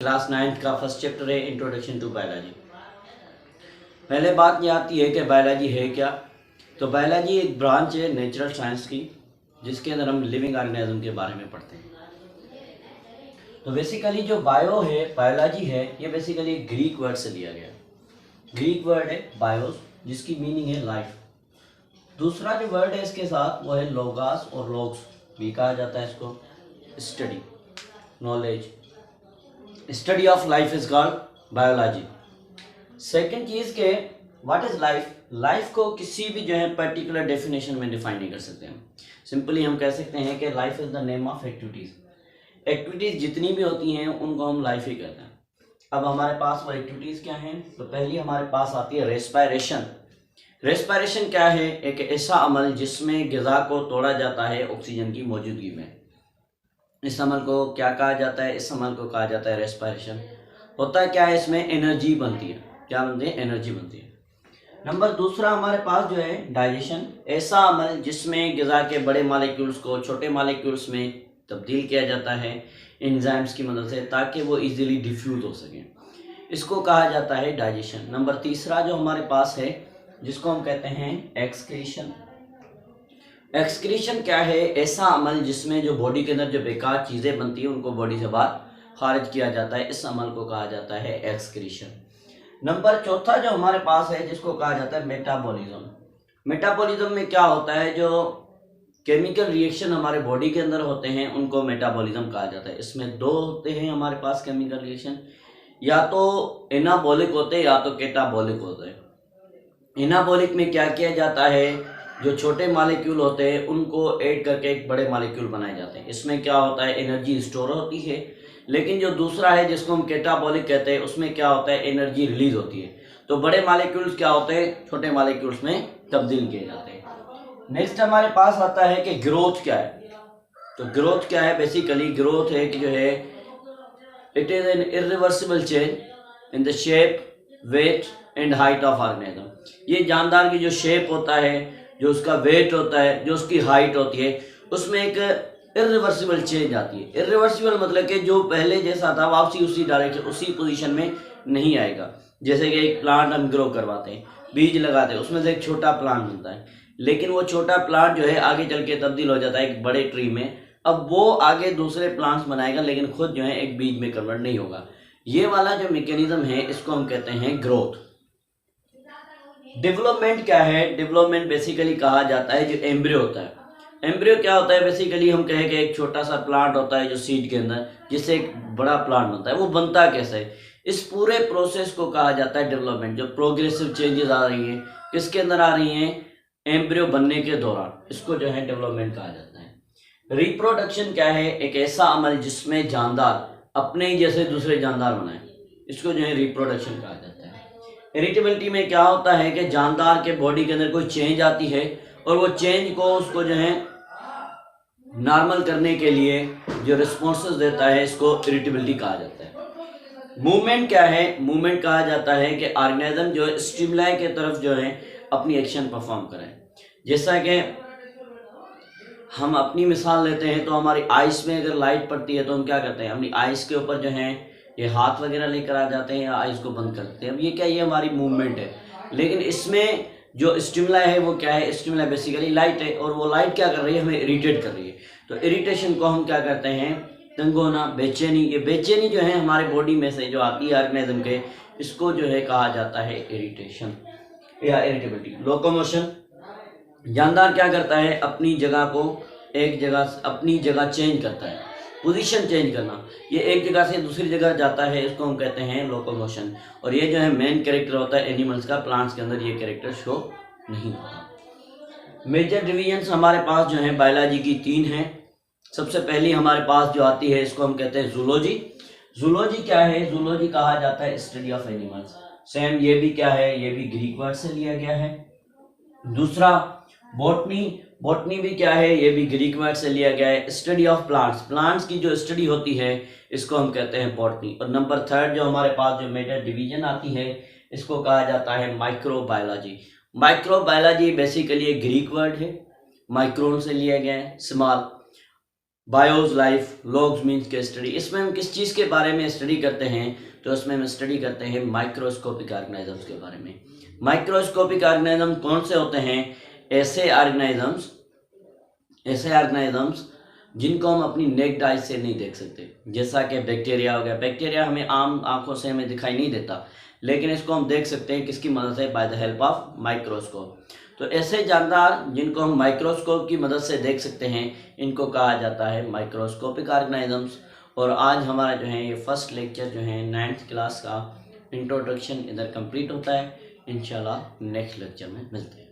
Class 9th का first chapter है introduction to biology. पहले बात ये आती है कि बायोलॉजी है क्या। तो बायोलॉजी एक ब्रांच है नेचुरल साइंस की, जिसके अंदर हम लिविंग ऑर्गेनिज्म के बारे में पढ़ते हैं। तो बेसिकली जो बायोलॉजी है ये बेसिकली एक ग्रीक वर्ड से लिया गया। ग्रीक वर्ड है बायोस, जिसकी मीनिंग है लाइफ। दूसरा जो वर्ड है इसके साथ वो है लोगास, और लोग्स भी कहा जाता है इसको। Study, knowledge, study of life is called biology. Second चीज़ के व्हाट इज लाइफ। लाइफ को किसी भी जो है पर्टिकुलर डेफिनेशन में डिफाइन नहीं कर सकते हम। सिंपली हम कह सकते हैं कि life is the name of activities. Activities जितनी भी होती हैं उनको हम लाइफ ही कहते हैं। अब हमारे पास वो एक्टिविटीज़ क्या हैं। तो पहली हमारे पास आती है रेस्पायरेशन। रेस्पायरेशन क्या है? एक ऐसा अमल जिसमें ग़िज़ा को तोड़ा जाता है ऑक्सीजन की मौजूदगी में। इस अमल को क्या कहा जाता है? इस अमल को कहा जाता है रेस्पायरेशन। होता है क्या है इसमें? एनर्जी बनती है। क्या बनती है? एनर्जी बनती है। नंबर दूसरा हमारे पास जो है डाइजेशन। ऐसा अमल जिसमें ग़िज़ा के बड़े मालिक्यूल्स को छोटे मालिक्यूल्स में तब्दील किया जाता है एंजाइम्स की मदद से, ताकि वो इजीली डिफ्यूज हो सकें। इसको कहा जाता है डाइजेशन। नंबर तीसरा जो हमारे पास है, जिसको हम कहते हैं एक्सक्रीशन। एक्सक्रीशन क्या है? ऐसा अमल जिसमें जो बॉडी के अंदर जो बेकार चीज़ें बनती हैं उनको बॉडी से बाहर खारिज किया जाता है। इस अमल को कहा जाता है एक्सक्रीशन। नंबर चौथा जो हमारे पास है, जिसको कहा जाता है मेटाबॉलिज्म। मेटाबॉलिज्म में क्या होता है? जो केमिकल रिएक्शन हमारे बॉडी के अंदर होते हैं उनको मेटाबॉलिज्म कहा जाता है। इसमें दो होते हैं हमारे पास केमिकल रिएक्शन, या तो एनाबॉलिक होते हैं या तो कैटाबॉलिक होते हैं। एनाबॉलिक में क्या किया जाता है? जो छोटे मॉलिक्यूल होते हैं उनको ऐड करके एक बड़े मॉलिक्यूल बनाए जाते हैं। इसमें क्या होता है? एनर्जी स्टोर होती है। लेकिन जो दूसरा है जिसको हम कैटाबॉलिक कहते हैं, उसमें क्या होता है? एनर्जी रिलीज होती है। तो बड़े मॉलिक्यूल्स क्या होते हैं? छोटे मॉलिक्यूल्स में तब्दील किए जाते हैं। नेक्स्ट हमारे पास आता है कि ग्रोथ क्या है। तो ग्रोथ क्या है? बेसिकली ग्रोथ है कि जो है it is an irreversible change in the shape, weight and height of organism. ये जानदार की जो शेप होता है, जो उसका वेट होता है, जो उसकी हाइट होती है, उसमें एक इरिवर्सिबल चेंज आती है। इरिवर्सिबल मतलब कि जो पहले जैसा था वापसी उसी डायरेक्शन, उसी पोजीशन में नहीं आएगा। जैसे कि एक प्लांट हम ग्रो करवाते हैं, बीज लगाते हैं, उसमें से एक छोटा प्लांट बनता है, लेकिन वो छोटा प्लांट जो है आगे चल के तब्दील हो जाता है एक बड़े ट्री में। अब वो आगे दूसरे प्लांट्स बनाएगा, लेकिन खुद जो है एक बीज में कन्वर्ट नहीं होगा। ये वाला जो मैकेनिज्म है इसको हम कहते हैं ग्रोथ। डेवलपमेंट क्या है? डेवलपमेंट बेसिकली कहा जाता है जो एम्ब्रियो होता है। एम्ब्रियो क्या होता है? बेसिकली हम कहें कि एक छोटा सा प्लांट होता है जो सीड के अंदर, जिससे एक बड़ा प्लांट बनता है। वो बनता कैसे है? इस पूरे प्रोसेस को कहा जाता है डेवलपमेंट। जो प्रोग्रेसिव चेंजेस आ रही हैं, किसके अंदर आ रही हैं? एम्ब्रियो बनने के दौरान, इसको जो है डेवलपमेंट कहा जाता है। रिप्रोडक्शन क्या है? एक ऐसा अमल जिसमें जानदार अपने ही जैसे दूसरे जानदार बनाए, इसको जो है रिप्रोडक्शन कहा जाता है। इरिटेबिलिटी में क्या होता है कि जानदार के बॉडी के अंदर कोई चेंज आती है और वो चेंज को उसको जो है नॉर्मल करने के लिए जो रिस्पॉन्सेस देता है, इसको इरिटेबिलिटी कहा जाता है। मूवमेंट क्या है? मूवमेंट कहा जाता है कि ऑर्गेनिज्म जो है स्टिमुलाई के तरफ जो है अपनी एक्शन परफॉर्म करें। जैसा कि हम अपनी मिसाल लेते हैं तो हमारी आइस में अगर लाइट पड़ती है तो हम क्या करते हैं? अपनी आइस के ऊपर जो है ये हाथ वगैरह लेकर आ जाते हैं या आइस को बंद कर देते हैं। अब ये क्या, ये हमारी मूवमेंट है। लेकिन इसमें जो स्टिमुलाई है वो क्या है? स्टिमुलाई बेसिकली लाइट है, और वो लाइट क्या कर रही है? हमें इरिटेट कर रही है। तो इरिटेशन को हम क्या करते हैं? तंग होना, बेचैनी। ये बेचैनी जो है हमारे बॉडी में से जो आती है ऑर्गेनिज्म के, इसको जो है कहा जाता है इरिटेशन या इरिटेबिलिटी। लोकोमोशन, जानदार क्या करता है? अपनी जगह को एक जगह, अपनी जगह चेंज करता है, पोजीशन चेंज करना। ये एक जगह से दूसरी जगह जाता है, इसको हम कहते हैं लोकोमोशन। और ये जो है मेन कैरेक्टर होता है एनिमल्स का। प्लांट्स के अंदर ये कैरेक्टर शो नहीं होता। मेजर डिवीजन्स हमारे पास जो है बायोलॉजी की 3 हैं। सबसे पहली हमारे पास जो आती है इसको हम कहते हैं जूलॉजी। जूलॉजी क्या है? जूलॉजी कहा जाता है स्टडी ऑफ एनिमल्स। सेम ये भी क्या है? ये भी ग्रीक वर्ड से लिया गया है। दूसरा बॉटनी। बॉटनी भी क्या है? ये भी ग्रीक वर्ड से लिया गया है। स्टडी ऑफ प्लांट्स, प्लांट्स की जो स्टडी होती है इसको हम कहते हैं बॉटनी। और नंबर 3 जो हमारे पास जो मेजर डिवीजन आती है इसको कहा जाता है माइक्रोबायोलॉजी। माइक्रोबायोलॉजी बेसिकली एक ग्रीक वर्ड है, माइक्रोन से लिया गया है, स्मॉल। बायोज लाइफ, लॉग्स मीन्स के स्टडी। इसमें हम किस चीज़ के बारे में स्टडी करते हैं? तो इसमें हम स्टडी करते हैं माइक्रोस्कोपिक ऑर्गेनिजम्स के बारे में। माइक्रोस्कोपिक ऑर्गेनिज्म कौन से होते हैं? ऐसे ऑर्गेनिजम्स जिनको हम अपनी नेक्ड आई से नहीं देख सकते, जैसा कि बैक्टीरिया हो गया। बैक्टीरिया हमें आम आंखों से हमें दिखाई नहीं देता, लेकिन इसको हम देख सकते हैं किसकी मदद से? By the help of microscope. तो ऐसे जानदार जिनको हम माइक्रोस्कोप की मदद से देख सकते हैं, इनको कहा जाता है माइक्रोस्कोपिक ऑर्गेनिजम्स। और आज हमारा जो है ये फर्स्ट लेक्चर जो है 9th क्लास का इंट्रोडक्शन इधर कंप्लीट होता है। इंशाल्लाह नेक्स्ट लेक्चर में मिलते हैं।